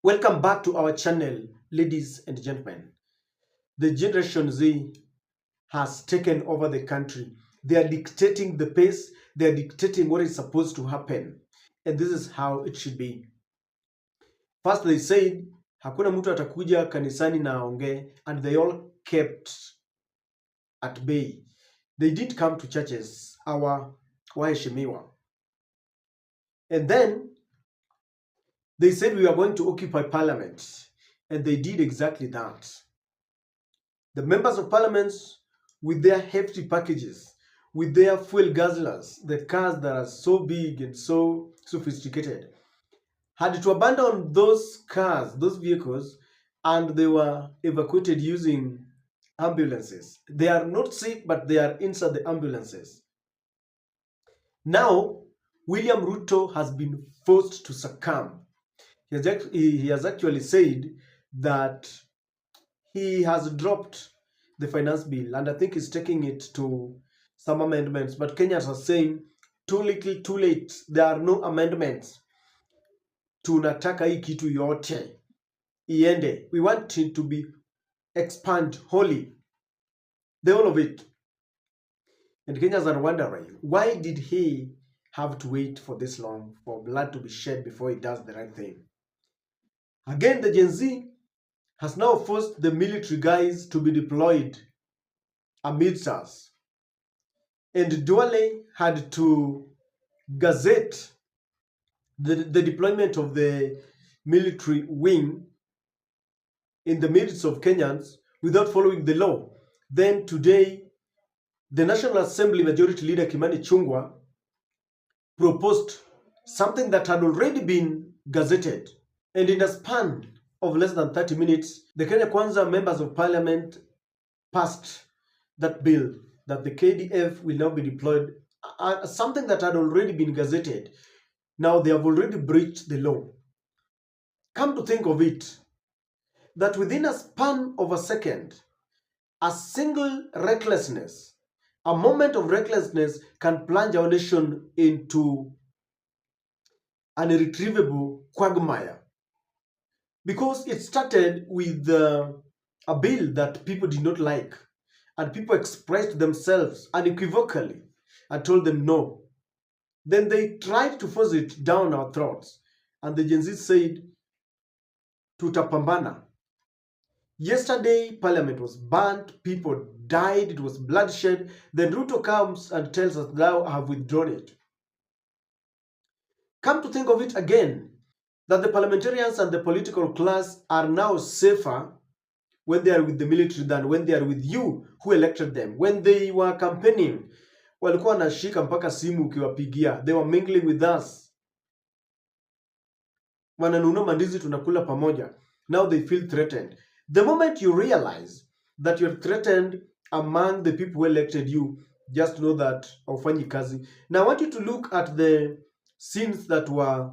Welcome back to our channel, ladies and gentlemen. The Generation Z has taken over the country. They are dictating the pace, they are dictating what is supposed to happen. And this is how it should be. First they said, hakuna mtu atakuja kanisani na aongee, and they all kept at bay. They didn't come to churches, our waheshimiwa. And then they said we are going to occupy parliament, and they did exactly that. The members of parliament, with their hefty packages, with their fuel guzzlers, the cars that are so big and so sophisticated, had to abandon those cars, those vehicles, and they were evacuated using ambulances. They are not sick, but they are inside the ambulances. Now, William Ruto has been forced to succumb. He has actually said that he has dropped the finance bill, and I think he's taking it to some amendments. But Kenyans are saying, too little, too late. There are no amendments. Tunataka hii kitu yote iende. We want it to be expand wholly, the whole of it. And Kenyans are wondering, why did he have to wait for this long, for blood to be shed before he does the right thing? Again, the Gen Z has now forced the military guys to be deployed amidst us. And Duale had to gazette the deployment of the military wing in the midst of Kenyans without following the law. Then today, the National Assembly Majority Leader Kimani Chungwa proposed something that had already been gazetted. And in a span of less than 30 minutes, the Kenya Kwanza members of parliament passed that bill that the KDF will now be deployed, something that had already been gazetted. Now they have already breached the law. Come to think of it, that within a span of a second, a single recklessness, a moment of recklessness can plunge our nation into an irretrievable quagmire. Because it started with a bill that people did not like, and people expressed themselves unequivocally and told them no. Then they tried to force it down our throats, and the Gen Z said, tutapambana. Yesterday, parliament was burnt, people died, it was bloodshed. Then Ruto comes and tells us, now I have withdrawn it. Come to think of it again, that the parliamentarians and the political class are now safer when they are with the military than when they are with you who elected them. When they were campaigning, walikuwa wanashika mpaka simu ukiwapigia. They were mingling with us. Wananunua mandizi tunakula pamoja. Now they feel threatened. The moment you realize that you're threatened among the people who elected you, just know that haufanyi kazi. Now I want you to look at the scenes that were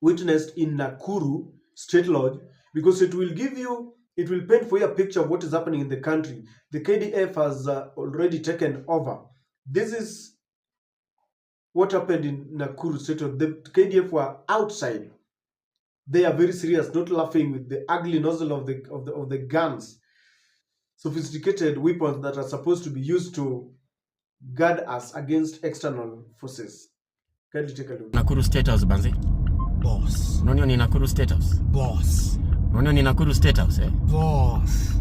witnessed in Nakuru State Lodge, because it will paint for you a picture of what is happening in the country. The KDF has already taken over. This is what happened in Nakuru State Lodge. The KDF were outside. They are very serious, not laughing with the ugly nozzle of the guns, sophisticated weapons that are supposed to be used to guard us against external forces. Can you take a look? Nakuru Statehouse banzi. Boss. Unaona ni Nakuru Statehouse? Boss. Unaona ni Nakuru Statehouse eh? Boss.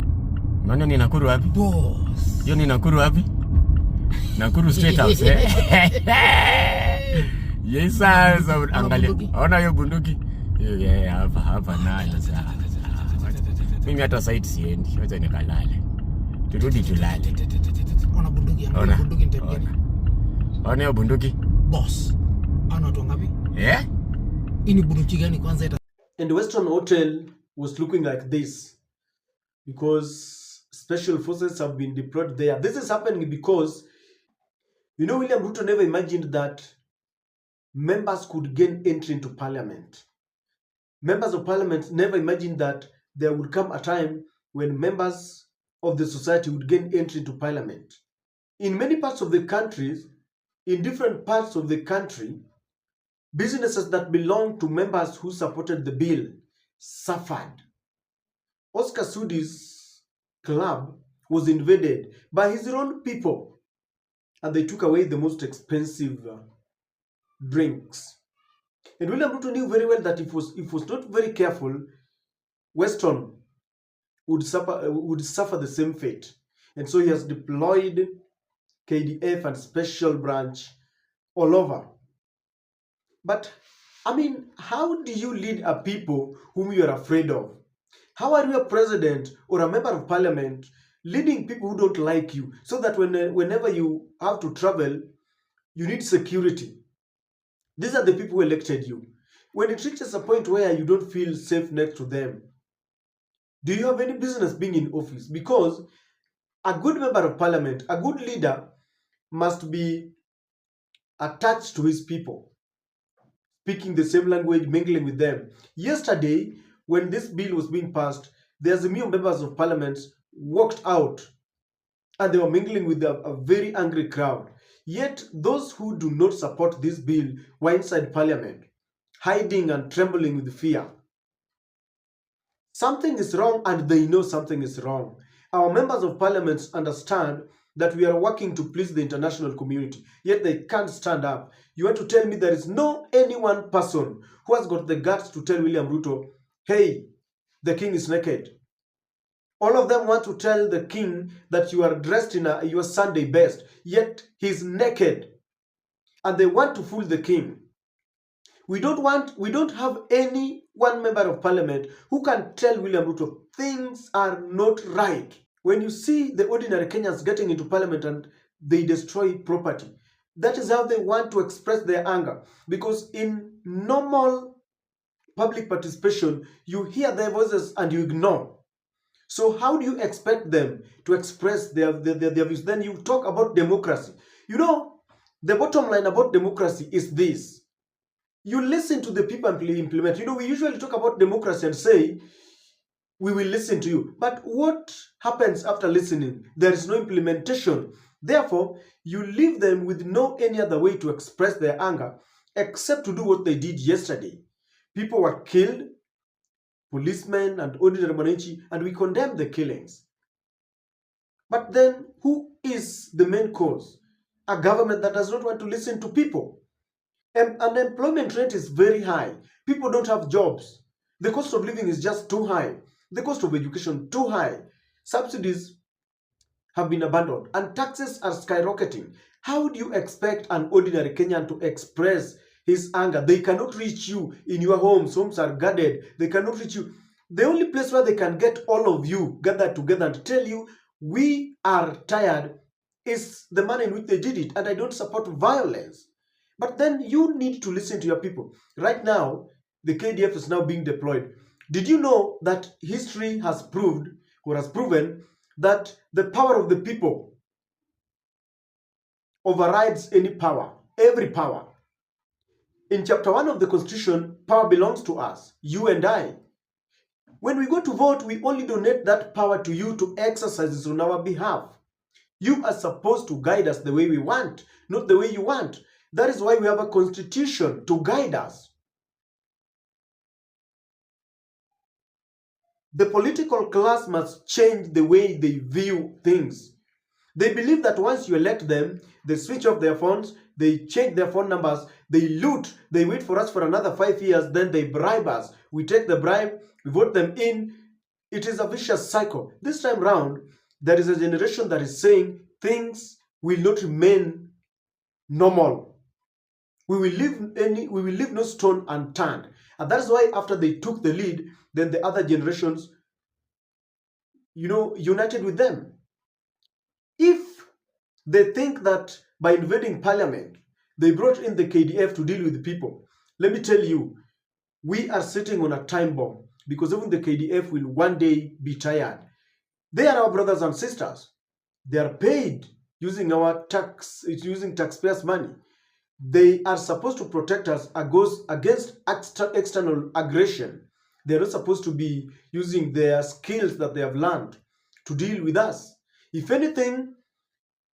Unaona ni Nakuru wapi? Boss. Hiyo ni Nakuru wapi? Nakuru Statehouse eh? Yes sir, angalia. Ona hiyo bunduki? Yeah, hapa nayo sasa. Mimi hata site siendi. Wacha nikalale. Turudi tulale. Ona bunduki, ona bunduki nitapigana. Ona hiyo bunduki? Boss. Ana watu ngapi? Eh? Ini bunduki gani kwanza ita? And the Weston Hotel was looking like this because special forces have been deployed there. This is happening because, you know, William Ruto never imagined that members could gain entry into parliament. Members of parliament never imagined that there would come a time when members of the society would gain entry into parliament. In many parts of the countries, in different parts of the country, businesses that belong to members who supported the bill suffered. Oscar Sudi's club was invaded by his own people, and they took away the most expensive drinks. And William Ruto knew very well that if was not very careful, Weston would suffer the same fate. And so he has deployed KDF and special branch all over. But I mean, how do you lead a people whom you are afraid of? How are you a president or a member of parliament leading people who don't like you so that whenever you have to travel, you need security? These are the people who elected you. When it reaches a point where you don't feel safe next to them, do you have any business being in office? Because a good member of parliament, a good leader, must be attached to his people, speaking the same language, mingling with them. Yesterday, when this bill was being passed, the Azimio members of parliament walked out and they were mingling with a very angry crowd. Yet, those who do not support this bill were inside parliament, hiding and trembling with fear. Something is wrong and they know something is wrong. Our members of parliament understand that we are working to please the international community, yet they can't stand up. You want to tell me there is no any one person who has got the guts to tell William Ruto, hey, the king is naked. All of them want to tell the king that you are dressed in your Sunday best, yet he's naked. And they want to fool the king. We don't have any one member of parliament who can tell William Ruto things are not right. When you see the ordinary Kenyans getting into parliament and they destroy property, that is how they want to express their anger. Because in normal public participation, you hear their voices and you ignore. So how do you expect them to express their views? Then you talk about democracy. You know, the bottom line about democracy is this. You listen to the people and implement. You know, we usually talk about democracy and say, we will listen to you. But what happens after listening? There is no implementation. Therefore, you leave them with no any other way to express their anger except to do what they did yesterday. People were killed, policemen and ordinary Mwananchi, and we condemn the killings. But then, who is the main cause? A government that does not want to listen to people. Unemployment rate is very high. People don't have jobs. The cost of living is just too high. The cost of education too high. Subsidies have been abandoned and taxes are skyrocketing. How do you expect an ordinary Kenyan to express his anger? They cannot reach you in your homes. Homes are guarded. They cannot reach you. The only place where they can get all of you gathered together and tell you, we are tired, is the manner in which they did it. And I don't support violence. But then you need to listen to your people. Right now, the KDF is now being deployed. Did you know that history has proved or has proven that the power of the people overrides any power, every power? In chapter 1 of the Constitution, power belongs to us, you and I. When we go to vote, we only donate that power to you to exercise it on our behalf. You are supposed to guide us the way we want, not the way you want. That is why we have a constitution to guide us. The political class must change the way they view things. They believe that once you elect them, they switch off their phones, they change their phone numbers, they loot, they wait for us for another 5 years, then they bribe us. We take the bribe, we vote them in. It is a vicious cycle. This time round, there is a generation that is saying things will not remain normal. We will leave no stone unturned. And that's why after they took the lead, then the other generations, united with them. If they think that by invading parliament, they brought in the KDF to deal with the people, let me tell you, we are sitting on a time bomb because even the KDF will one day be tired. They are our brothers and sisters. They are paid using using taxpayers' money. They are supposed to protect us against external aggression. They're not supposed to be using their skills that they have learned to deal with us. If anything,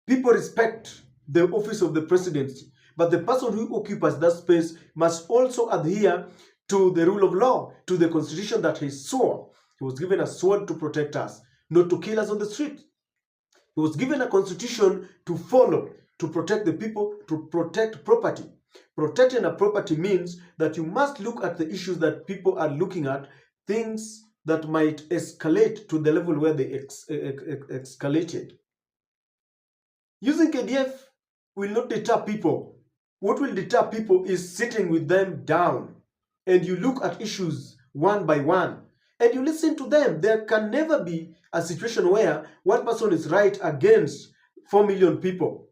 people respect the office of the presidency, but the person who occupies that space must also adhere to the rule of law, to the constitution that he swore. He was given a sword to protect us, not to kill us on the street. He was given a constitution to follow, to protect the people, to protect property. Protecting a property means that you must look at the issues that people are looking at, things that might escalate to the level where they escalated. Using KDF will not deter people. What will deter people is sitting with them down, and you look at issues one by one, and you listen to them. There can never be a situation where one person is right against 4 million people.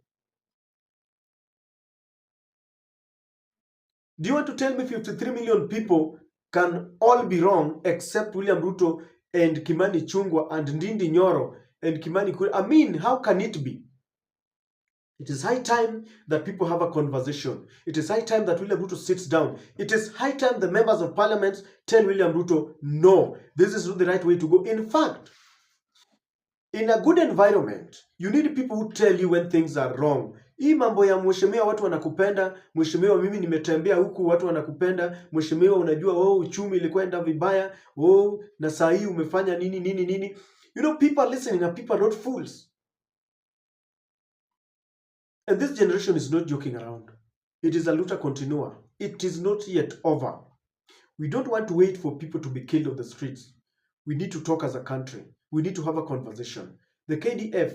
Do you want to tell me 53 million people can all be wrong except William Ruto and Kimani Chungwa and Ndindi Nyoro and Kimani Kuri? I mean, how can it be? It is high time that people have a conversation. It is high time that William Ruto sits down. It is high time the members of parliament tell William Ruto, no, this is not the right way to go. In fact, in a good environment, you need people who tell you when things are wrong. Hii mambo ya mheshimiwa watu wanakupenda, mheshimiwa mimi nimetembea huku watu wanakupenda, mheshimiwa unajua uchumi ilikwenda vibaya, na saa hii umefanya nini. You know, people are listening and people are not fools. And this generation is not joking around. It is a luta continua. It is not yet over. We don't want to wait for people to be killed on the streets. We need to talk as a country. We need to have a conversation. The KDF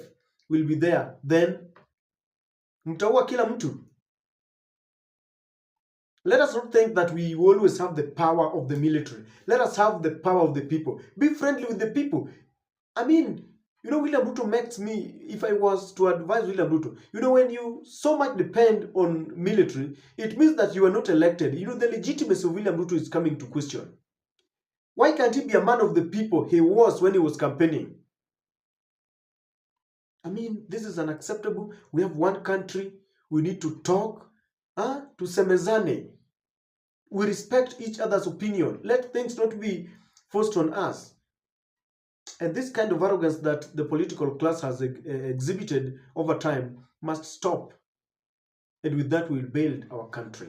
will be there. Then, mtaua kila mtu. Let us not think that we always have the power of the military. Let us have the power of the people. Be friendly with the people. I mean, you know, William Ruto makes me, if I was to advise William Ruto, you know, when you so much depend on military, it means that you are not elected. You know, the legitimacy of William Ruto is coming to question. Why can't he be a man of the people he was when he was campaigning? I mean, this is unacceptable. We have one country. We need to talk. To semezane. We respect each other's opinion. Let things not be forced on us. And this kind of arrogance that the political class has exhibited over time must stop. And with that, we'll build our country.